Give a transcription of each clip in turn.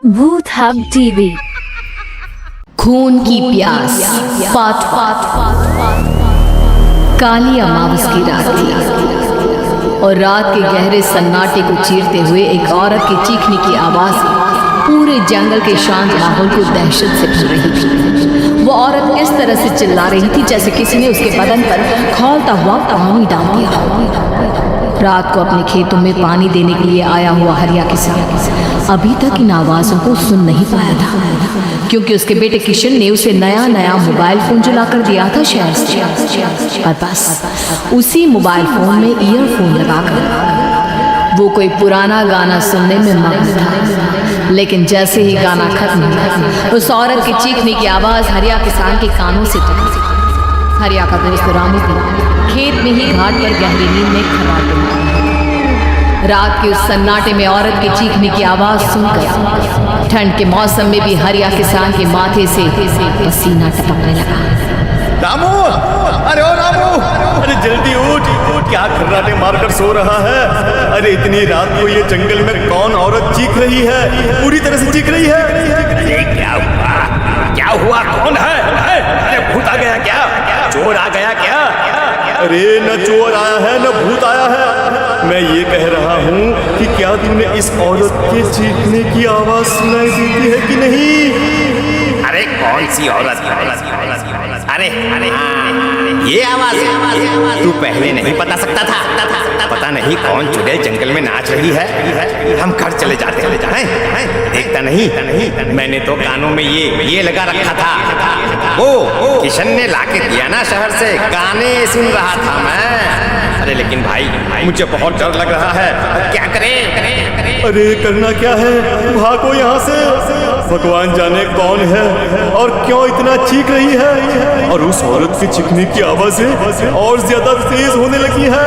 भूत hub TV. खून की प्यास पार्ट काली अमावस की रात थी और रात के गहरे सन्नाटे को चीरते हुए एक औरत के चीखने की आवाज पूरे जंगल के शांत माहौल को दहशत से भर रही थी। वो औरत इस तरह से चिल्ला रही थी जैसे किसी ने उसके बदन पर खौलता हुआ पानी डाल दिया। रात को अपने खेतों में पानी देने के लिए आया हुआ हरिया किसान अभी तक इन आवाज़ों को सुन नहीं पाया था, क्योंकि उसके बेटे किशन ने उसे नया मोबाइल फोन जो लाकर दिया था शहर से। और बस उसी मोबाइल फोन में ईयरफोन लगाकर वो कोई पुराना गाना सुनने में मग्न था। लेकिन जैसे ही गाना खत्म हुआ, उस औरत की चीखने की आवाज़ हरिया किसान के कानों से टकराई। हरिया का दोस्त रामू खेत में ही घाट पर गहरी नींद में खराटे हुआ। रात के उस सन्नाटे में औरत के चीखने की आवाज सुनकर ठंड के मौसम में भी हरिया किसान के माथे से पसीना टपकने लगा। रामू, अरे ओ रामू, अरे जल्दी उठ, क्या खर्राटे मारकर सो रहा है? अरे इतनी रात को ये जंगल में कौन औरत चीख रही है? पूरी तरह से चीख रही है। अरे क्या हुआ? क्या हुआ? कौन है? अरे भूत आ गया क्या? चोर आ गया क्या? अरे न चोर आया है न भूत आया है। मैं ये कह रहा हूँ कि क्या तुमने इस औरत के चीखने की आवाज सुनाई देती है कि नहीं? अरे कौन सी औरत? अरे ये आवाज तू पहले नहीं बता सकता था? पता नहीं कौन चुड़ैल जंगल में नाच रही है। हम घर चले जाते हैं। देखता नहीं, मैंने तो कानों में ये लगा रखा था। वो किशन ने लाके दिया ना शहर से, गाने सुन रहा था मैं। अरे लेकिन भाई मुझे बहुत डर लग रहा है, क्या करें? अरे करना क्या है, भागो यहाँ से। भगवान जाने कौन है और क्यों इतना चीख रही है, और उस औरत की चीखने की आवाजें और ज्यादा तेज होने लगी है।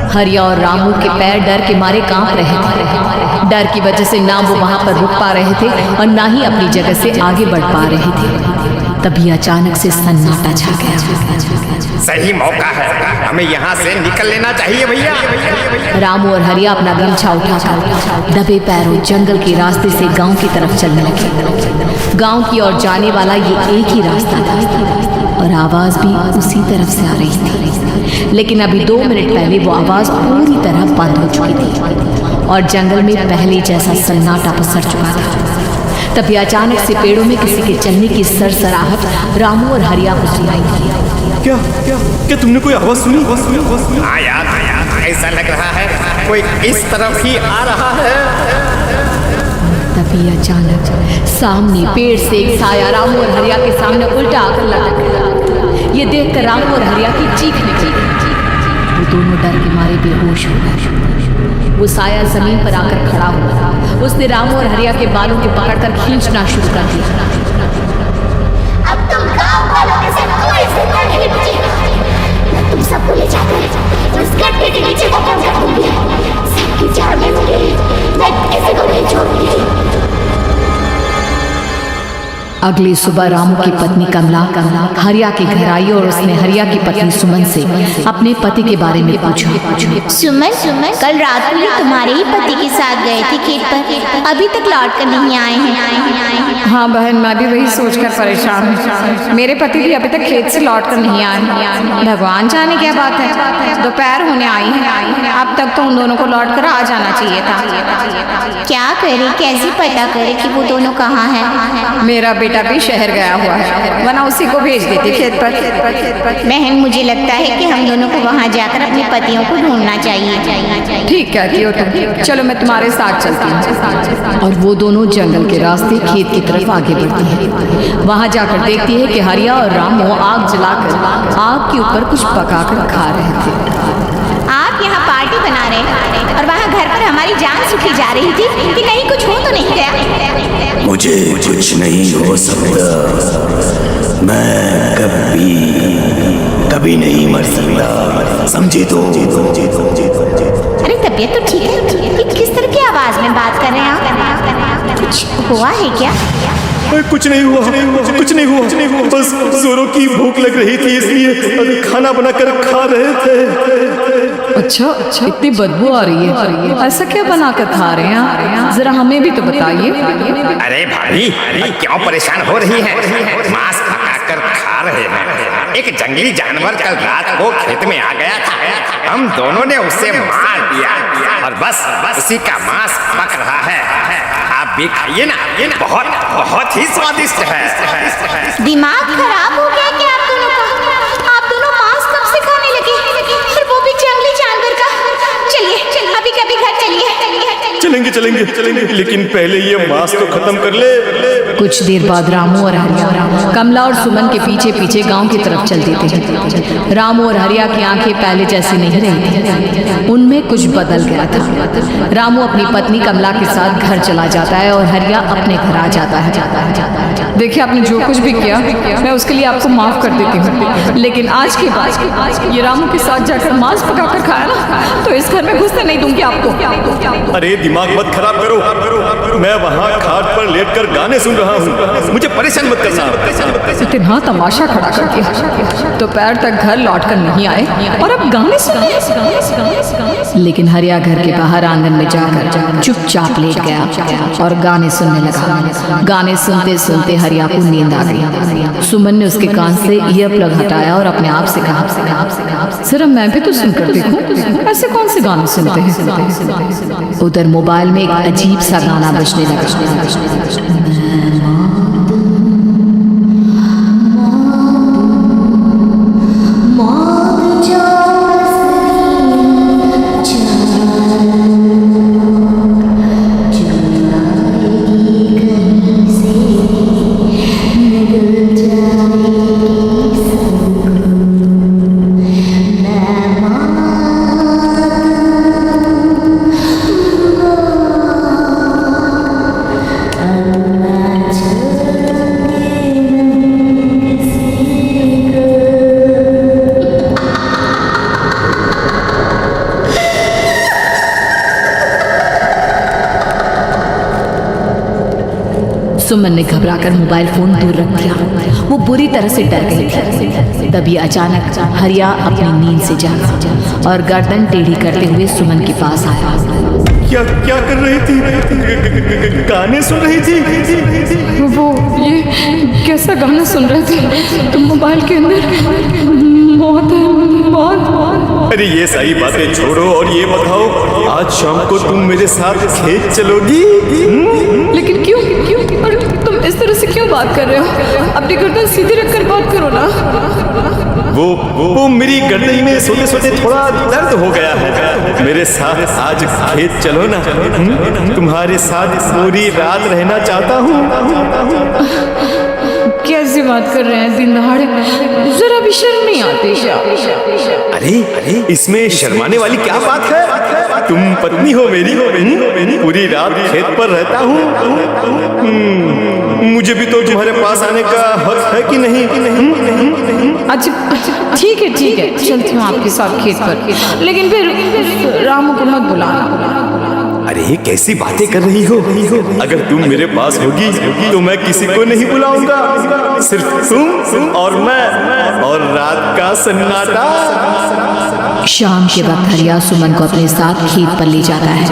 हरिया और रामू के पैर डर के मारे कांप रहे थे। डर की वजह से ना वो वहां पर रुक पा रहे थे और ना ही अपनी जगह से आगे बढ़ पा रहे थे। तभी अचानक से सन्नाटा छा गया। सही मौका है, हमें यहाँ से निकल लेना चाहिए भैया। रामू और हरिया अपना गमछा उठाकर दबे पैरों जंगल के रास्ते से गांव की तरफ चलने लगे। गांव की ओर जाने वाला ये एक ही रास्ता था और आवाज भी उसी तरफ से आ रही थी। लेकिन अभी 2 मिनट पहले वो आवाज पूरी तरह बंद हो चुकी थी और जंगल में पहले जैसा सन्नाटा पसर चुका था। तभी अचानक से पेड़ों में किसी के चलने की सरसराहट रामू और हरिया को सुनाई दी। क्या तुमने कोई आवाज सुनी? हाँ यार, ऐसा लग रहा है कोई इस तरफ ही आ रहा है। तभी अचानक सामने पेड़ से एक साया रामू और हरिया के सामने उल्टा आकर लटक गया। ये देखकर रामू और हरिया की चीख निकली। वो दोनों डर के मारे बेहोश हो गए। वो साया जमीन पर आकर खड़ा हुआ। उसने रामू और हरिया के बालों के पकड़कर खींचना शुरू कर दिया। अब तुम गांव वालों में से कोई जिंदा नहीं बचेगा। मैं तुम सबको ले जाकर उस गड्ढे के नीचे खत्म कर दूंगी। सबकी जान लूंगी, मैं किसी को नहीं छोड़ूंगी। अगली सुबह रामू की पत्नी कमला हरिया के घर आई और उसने हरिया की पत्नी सुमन से अपने पति के बारे में पूछा। सुमन, कल रात को ये तुम्हारे ही पति के साथ गए थे खेत पर, अभी तक लौट कर नहीं आए हैं। हाँ बहन, मैं भी वही सोचकर परेशान हूँ। मेरे पति भी अभी तक खेत से लौट कर नहीं आए। भगवान जाने क्या बात है, दोपहर होने आई है। अब तक तो उन दोनों को लौट कर आ जाना चाहिए था। क्या करे, कैसे पता करे कि वो दोनों कहाँ हैं? मेरा बेटा भी शहर गया हुआ है, वरना उसी को भेज देती खेत पर। बहन, मुझे लगता है कि हम दोनों को वहाँ जाकर अपने पतियों को ढूंढना चाहिए। ठीक कहती हो तुम, चलो मैं तुम्हारे साथ चलती हूँ। और वो दोनों जंगल के रास्ते खेत की तरफ आगे बढ़ती है। वहां जाकर देखती है कि हरिया और रामू आग जलाकर आग के ऊपर कुछ पकाकर खा रहे थे। आप यहाँ पार्टी बना रहे हैं और वहाँ घर पर हमारी जान सुखी जा रही थी कि कहीं कुछ हो तो नहीं गया? मुझे कुछ नहीं हो सकता, मैं कभी नहीं मर सकता, समझे तो? अरे तबीयत तो ठीक है, किस तरह की आवाज में बात कर रहे हैं आप? कुछ हुआ है क्या? कुछ नहीं हुआ, कुछ नहीं हुआ। बस जोरों की भूख लग रही थी, इसलिए खाना बनाकर खा रहे थे। अच्छा, इतनी बदबू आ रही है, ऐसा क्या बनाकर खा रहे हैं? जरा हमें भी तो बताइए। अरे भाभी, क्यों परेशान हो रही हैं? मांस पकाकर खा रहे हैं। एक जंगली जानवर कल रात को खेत में आ गया था, हम दोनों ने उसे मार दिया और बस उसी का मांस पक रहा है। आप भी खाइए ना, बहुत बहुत ही स्वादिष्ट है। दिमाग खराब हो गया क्या आप दोनों का? आप दोनों मांस कब से खाने लगे, और वो भी जंगली जानवर का? चलिए अभी कभी घर चलेंगे, लेकिन पहले ये मांस तो खत्म कर ले। कुछ देर बाद रामू और हरिया कमला और सुमन के पीछे पीछे गांव की तरफ चल देते हैं। रामू और हरिया की आंखें पहले जैसी नहीं रही थी, उनमें कुछ बदल गया था। रामू अपनी पत्नी कमला के साथ घर चला जाता है और हरिया अपने घर आ जाता है। देखिए, आपने जो कुछ भी किया मैं उसके लिए आपको माफ कर देती हूँ, लेकिन आज के बाद ये रामू के साथ जाकर मांस पकाकर खाया ना, तो इस घर में घुसने नहीं दूंगी आपको। अरे दिमाग मत खराब करो, मैं वहाँ खाट पर लेटकर गाने सुन रहा हूँ, मुझे परेशान मत करना। इतना तमाशा खड़ा कर दिया, दोपहर तक घर लौट कर नहीं आए और अब गाने सुन रहे हैं। लेकिन हरिया घर के बाहर आंगन में जाकर चुपचाप लेट गया और गाने सुनने लगा। गाने सुनते सुनते हरिया को नींद आ गई। सुमन ने उसके कान से ईयर प्लग हटाया और अपने आप से कहा, जरा मैं भी तो सुनकर देखूं, ऐसे कौन से गाने सुनते हैं। उधर मोबाइल में एक अजीब सा गाना बजने लगा। सुमन ने घबराकर मोबाइल फोन दूर रख दिया। वो बुरी तरह से डर गई थी। तभी अचानक हरिया अपनी नींद से जागा और गर्दन टेढ़ी करते हुए सुमन के पास आया। क्या कर रही थी? गाने सुन रही थी? वो ये कैसा गाना सुन रहे थे तुम? मोबाइल के अंदर मौत है, मौत। अरे ये सारी बातें छोड़ो और ये बताओ, आज शाम को तुम मेरे साथ खेत चलोगी? लेकिन क्यों? और तुम इस तरह से क्यों बात कर रहे हो? अपनी गर्दन सीधी रखकर बात करो ना। वो मेरी गर्दन में सोते सोते थोड़ा दर्द हो गया है। मेरे साथ आज खेत चलो ना, तुम्हारे साथ पूरी रात रहना चाहता हूँ। कैसी बात कर रहे हैं दिन दहाड़े? जरा भी शर्म नहीं आती क्या? अरे इसमें शर्माने वाली क्या बात है? तुम पत्नी हो मेरी, पूरी रात खेत पर रहता हूँ। मुझे भी तो तुम्हारे पास आने का हक है कि नहीं? अच्छा ठीक है, चलती हूँ आपके साथ खेत पर, लेकिन फिर रामू को मत बुलाना। अरे कैसी बातें कर रही हो? अगर तुम मेरे पास होगी तो मैं किसी को नहीं बुलाऊंगा, सिर्फ तुम और मैं और रात का सन्नाटा। शाम के वक्त हरिया सुमन को अपने साथ खेत पर ले जाता है।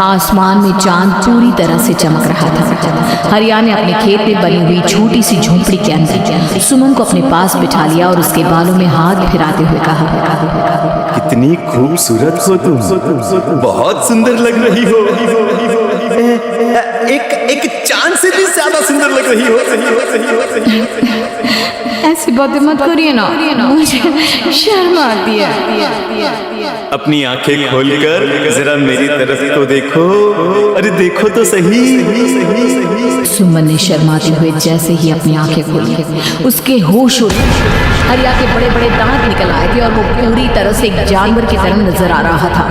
आसमान में चांद पूरी तरह से चमक रहा था। हरिया ने अपने खेत में बनी हुई छोटी सी झोंपड़ी के अंदर सुमन को अपने पास बिठा लिया और उसके बालों में हाथ फिराते हुए कहा, कितनी खूबसूरत हो तुम, बहुत सुंदर लग रही हो। एक चांद से भी ज्यादा सुंदर लग रही हो। ऐसी बातें मत करिए ना, मुझे शर्म आती है। अपनी आंखें खोलकर जरा मेरी तरफ तो देखो। अरे देखो तो सही। सुमन ने शर्माते हुए जैसे ही अपनी आंखें खोली, उसके होश उड़ गए। हरिया के बड़े बड़े दांत निकल आए थे और वो पूरी तरह से एक जानवर की तरह नजर आ रहा था।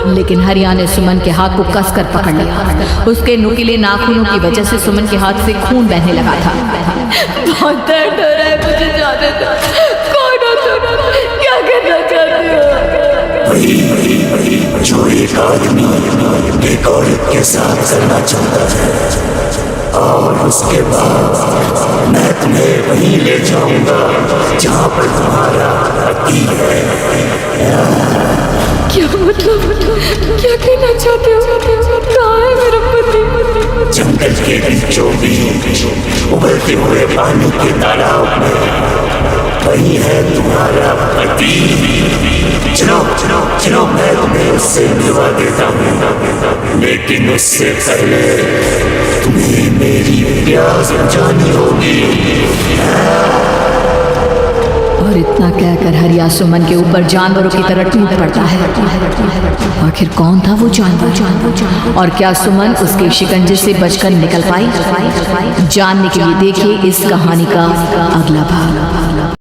लेकिन हरिया ने सुमन के हाथ को कसकर पकड़ लिया। उसके नुकीले नाखूनों की वजह से सुमन के हाथ से खून बहने लगा था। बहुत दर्द हो रहा है, मुझे जाने दो। कौन हो तुम? क्या करना चाहते हो? वही जो एक आदमी एक औरत के साथ करना चाहता है, और उसके बाद मैं तुम्हें वहीं ले जाऊंगा जहां पर तुम्हारा पति है। क्या मतलब, क्या कहना चाहते हो? कहाँ है मेरा पति? जंगल के बीचों बीच उबलते हुए पानी के तालाब में वही है तुम्हारा पति। चलो चलो चलो, मैं तुम्हें उससे मिलवा देता हूँ, लेकिन उससे पहले तुम्हें मेरी प्यास बुझानी होगी। और इतना कहकर हरिया सुमन के ऊपर जानवरों की तरह टूट पड़ता है। आखिर कौन था वो जानवर, और क्या सुमन उसके शिकंजे से बचकर निकल पाई? जानने के लिए देखिए इस कहानी का अगला भाग।